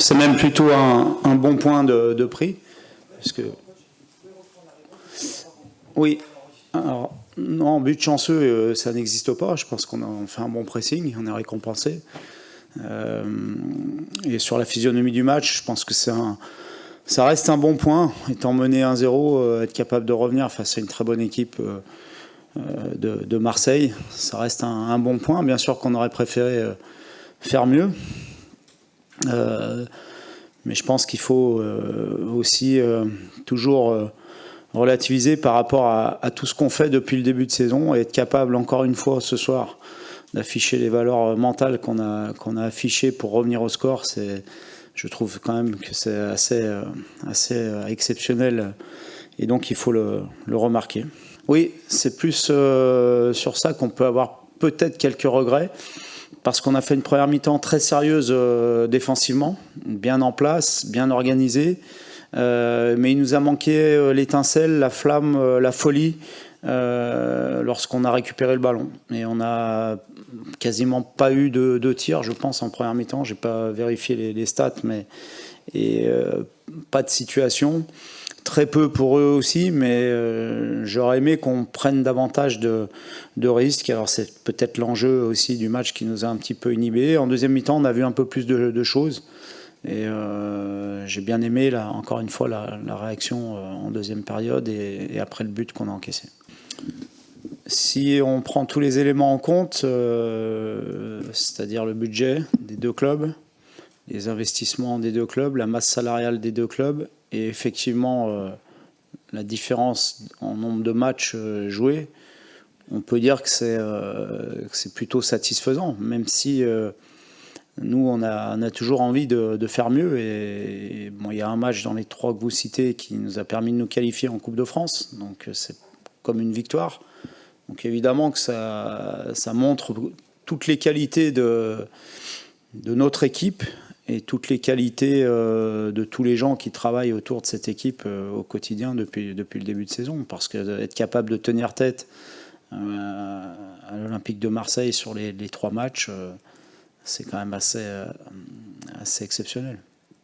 C'est même plutôt un bon point de prix. Parce que... Oui. Alors, non, but chanceux, ça n'existe pas. Je pense qu'on fait un bon pressing, on est récompensé. Et sur la physionomie du match, je pense que ça reste un bon point. Étant mené 1-0, être capable de revenir face à une très bonne équipe de Marseille, ça reste un bon point. Bien sûr qu'on aurait préféré faire mieux. Mais je pense qu'il faut aussi toujours relativiser par rapport à tout ce qu'on fait depuis le début de saison et être capable encore une fois ce soir d'afficher les valeurs mentales qu'on a affichées pour revenir au score. Je trouve quand même que c'est assez exceptionnel et donc il faut le remarquer. Oui, c'est plus sur ça qu'on peut avoir peut-être quelques regrets. Parce qu'on a fait une première mi-temps très sérieuse défensivement, bien en place, bien organisée. Mais il nous a manqué l'étincelle, la flamme, la folie lorsqu'on a récupéré le ballon. Et on n'a quasiment pas eu de tir, je pense, en première mi-temps. Je n'ai pas vérifié les stats, mais pas de situation. Très peu pour eux aussi, mais j'aurais aimé qu'on prenne davantage de risques. Alors c'est peut-être l'enjeu aussi du match qui nous a un petit peu inhibés. En deuxième mi-temps, on a vu un peu plus de choses. Et j'ai bien aimé, là, encore une fois, la réaction en deuxième période et après le but qu'on a encaissé. Si on prend tous les éléments en compte, c'est-à-dire le budget des deux clubs, les investissements des deux clubs, la masse salariale des deux clubs, et effectivement la différence en nombre de matchs joués, on peut dire que c'est plutôt satisfaisant, même si nous on a toujours envie de faire mieux. Et bon, il y a un match dans les trois que vous citez qui nous a permis de nous qualifier en Coupe de France, donc c'est comme une victoire. Donc évidemment que ça montre toutes les qualités de notre équipe et toutes les qualités de tous les gens qui travaillent autour de cette équipe au quotidien depuis le début de saison. Parce qu'être capable de tenir tête à l'Olympique de Marseille sur les trois matchs, c'est quand même assez exceptionnel.